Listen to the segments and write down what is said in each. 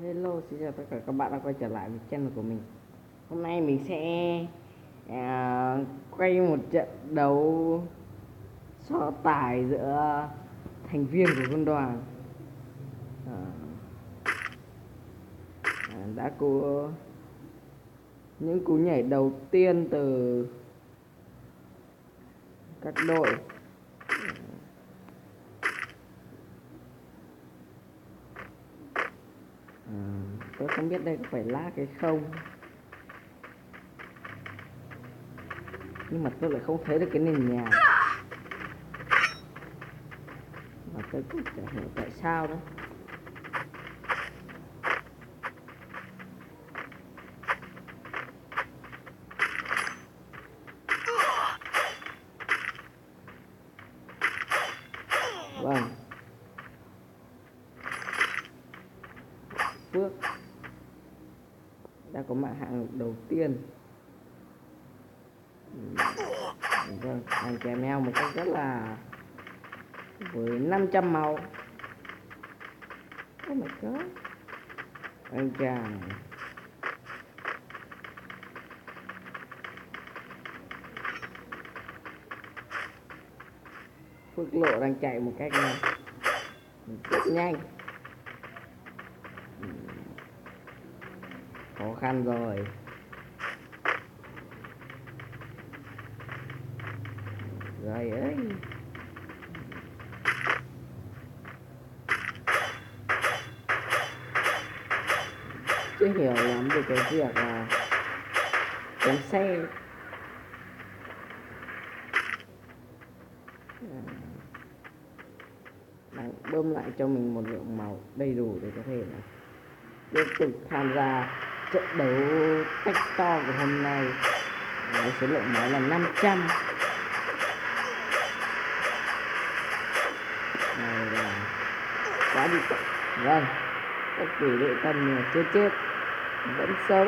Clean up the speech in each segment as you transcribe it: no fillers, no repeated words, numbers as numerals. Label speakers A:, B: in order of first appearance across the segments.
A: Hello, xin chào tất cả các bạn đã quay trở lại với channel của mình. Hôm nay mình sẽ quay một trận đấu so tài giữa thành viên của quân đoàn. Đã có những cú nhảy đầu tiên từ các đội. Tôi không biết đây có phải lag hay không, nhưng mà tôi lại không thấy được cái nền nhà, mà tôi cũng chả hiểu tại sao nữa. Vâng, Phước đã có mạng hạng mục đầu tiên. Vâng, anh kèm theo một cách rất là với 500 máu. Oh my god, anh chàng Phước Lộ đang chạy một cách rất nhanh. Khó khăn rồi. Rồi ơi, chưa hiểu lắm về cái việc là chém xe. Đang bơm lại cho mình một lượng máu đầy đủ để có thể là tiếp tục tham gia trận đấu tách to của hôm nay với số lượng máu là 500. Này là quá bị tệ. Vâng, các quỷ đội tân chết vẫn sống.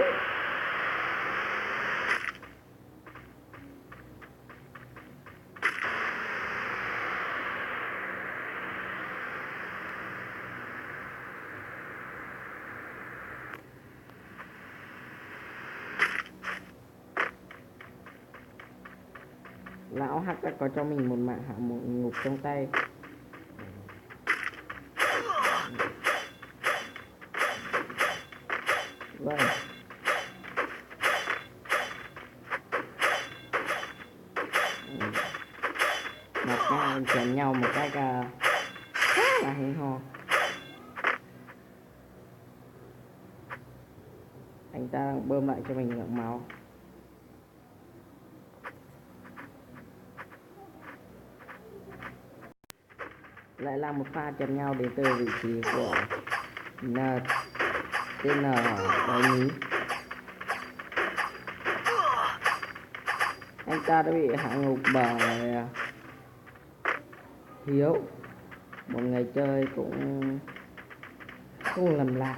A: Lão Hắc đã có cho mình một mạng hạ một ngục trong tay. Vâng, mặt các anh chém nhau một cách rất là hay ho. Anh ta đang bơm lại cho mình lượng máu. Lại là một pha chém nhau đến từ vị trí của TN đấy nhí. Anh ta đã bị hạ ngục bởi Hiếu, một người chơi cũng không lầm lạ.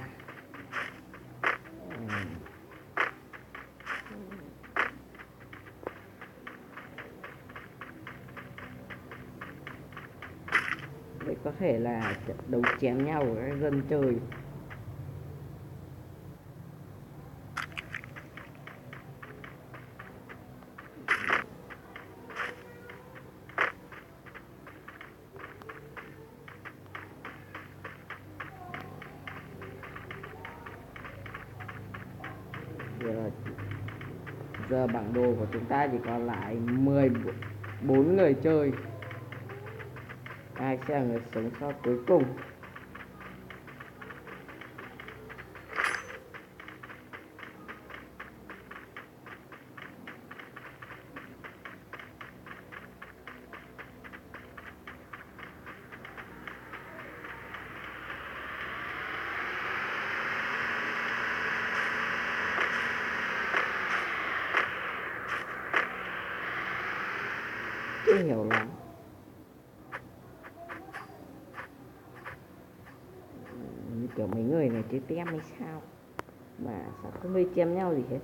A: Đây có thể là trận đấu chém nhau của các dân chơi. Giờ bản đồ của chúng ta chỉ còn lại 14 người chơi. Ai sẽ là người sống sót cuối cùng? Chưa hiểu lắm. Như kiểu mấy người này chơi tem hay sao mà sao không đi chém nhau gì hết.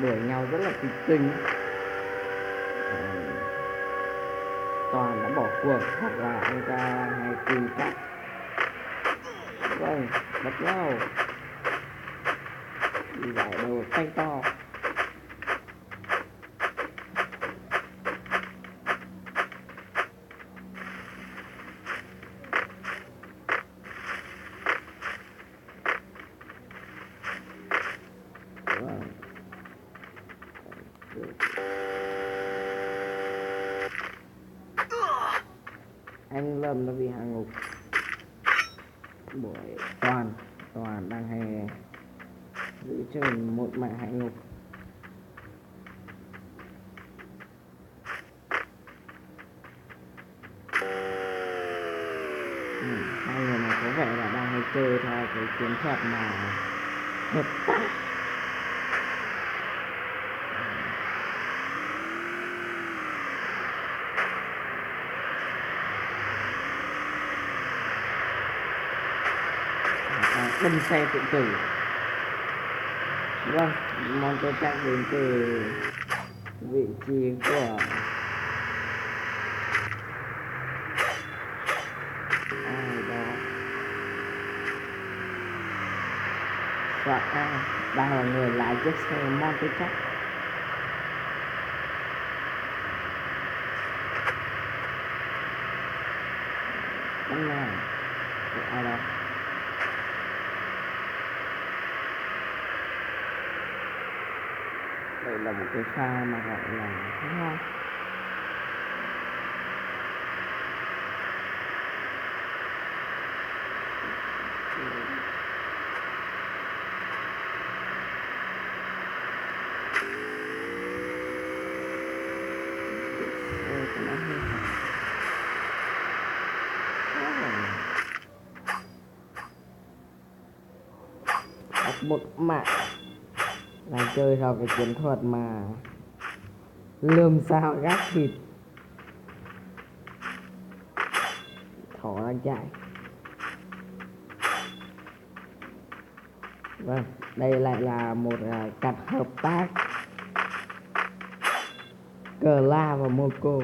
A: đuổi nhau rất là kịch tính. Toàn đã bỏ cuộc hoặc là anh ta hay tìm cách vâng bắt nhau đi giải đầu tay to. Anh Lâm đã bị hạ ngục bởi Toàn đang hay giữ cho mình một mạng hạ ngục. Hai người này có vẻ là đang hay chơi theo cái chiến thuật mà hợp tác. Đâm xe tự tử. Vâng, mong tôi chắc đến từ vị trí của ai đó. Và đang là người lái chiếc xe Monte-Carlo. Con này ai đó. Đây là một cái pha mà gọi là thế ngon. Một mạng là chơi theo cái chiến thuật mà lườm sao gác thịt thỏ đang chạy. Vâng, đây lại là một cặp hợp tác Cờ La và Moco.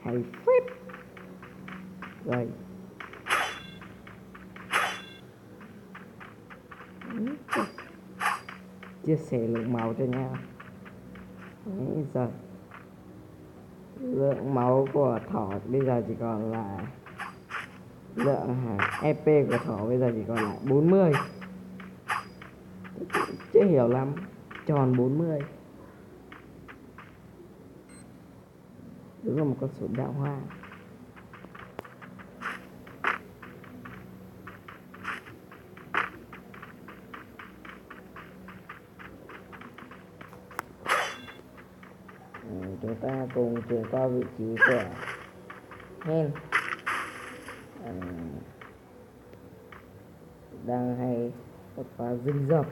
A: Hay phết rồi. Chia sẻ lượng máu cho nhau. Đấy, rồi lượng máu của thỏ bây giờ chỉ còn là lượng EP của thỏ bây giờ chỉ còn lại 40. Chưa hiểu lắm. Tròn 40. Đúng là một con số đạo hoa. Chúng ta cùng chuyển qua vị trí của Hen. Đang hay một pha rình rập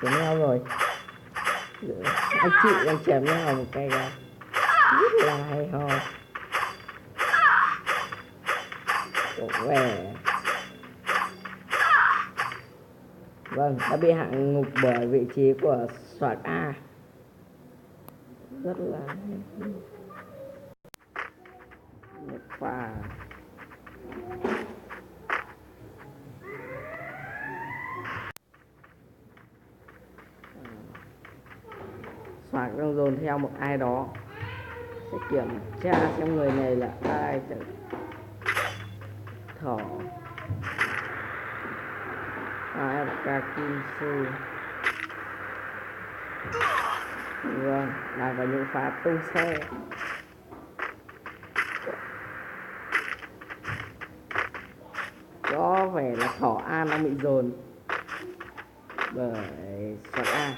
A: với nhau rồi. Anh chị đang chém nhau một cái rất là hay ho. Có vẻ vâng đã bị hạ ngục bởi vị trí của soạt A. Rất là một pha soạt đang dồn theo một ai đó. Sẽ kiểm tra xem người này là ai. Thỏ Kakinsu. Vâng, đang có những pha tung xe. Có vẻ là thỏ A đang bị dồn bởi soạt A.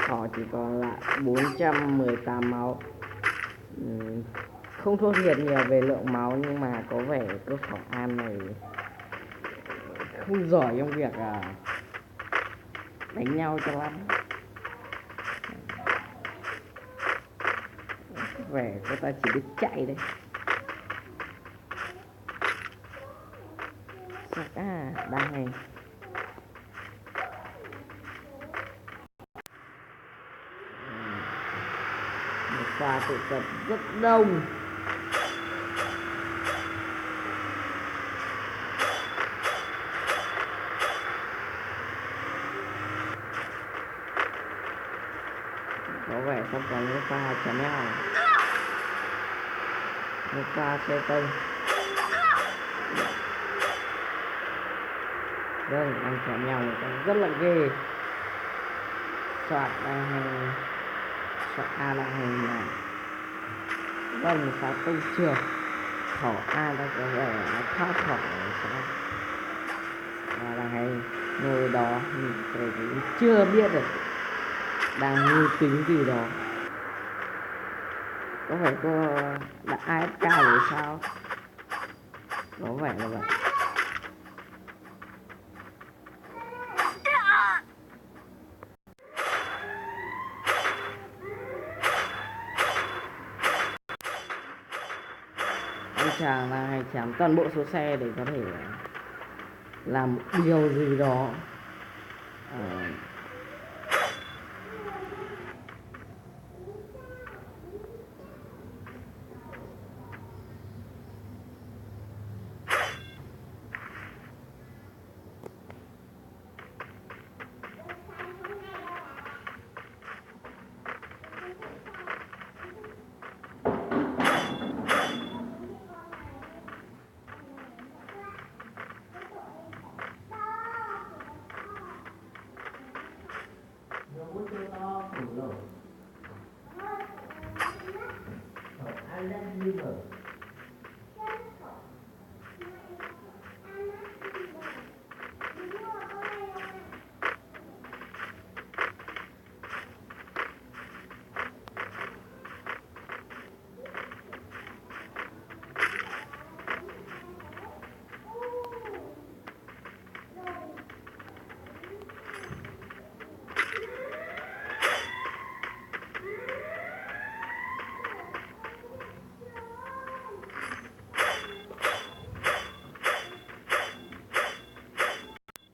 A: Thỏ chỉ còn lại 418 máu. Không thua thiệt nhiều về lượng máu, nhưng mà có vẻ con thỏ An này không giỏi trong việc đánh nhau cho lắm. Vẻ cô ta chỉ biết chạy đấy. Đang này một pha tụ tập rất đông. Có vẻ sắp có những pha chém nhau, một pha xe tông. Vâng, đang chém nhau một cái rất là ghê. Soạt đang hành, soạt A đang hành này. Vâng, một pha tông trường. Khẩu A đang có vẻ nó thoát khỏi sao đang hành ngồi đó cũng chưa biết được đang mưu tính gì đó. Có phải cô đã AFK rồi sao? Có vẻ là vậy. Anh chàng là hay chém toàn bộ số xe để có thể làm một điều gì đó.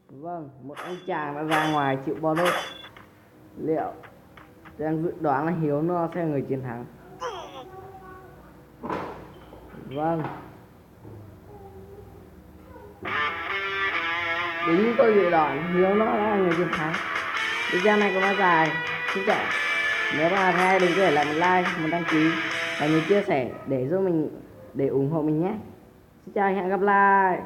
A: Vâng, một anh chàng đã ra ngoài chịu bonus. Liệu đang dự đoán là Hiếu nó sẽ là người chiến thắng. Vâng, đúng như tôi dự đoán, Hiếu nó là người chiến thắng. Video này có bao dài. Xin chào. Nếu bạn hay đừng quên để lại một like, một đăng ký và nhớ chia sẻ để giúp mình, để ủng hộ mình nhé. Xin chào, hẹn gặp lại.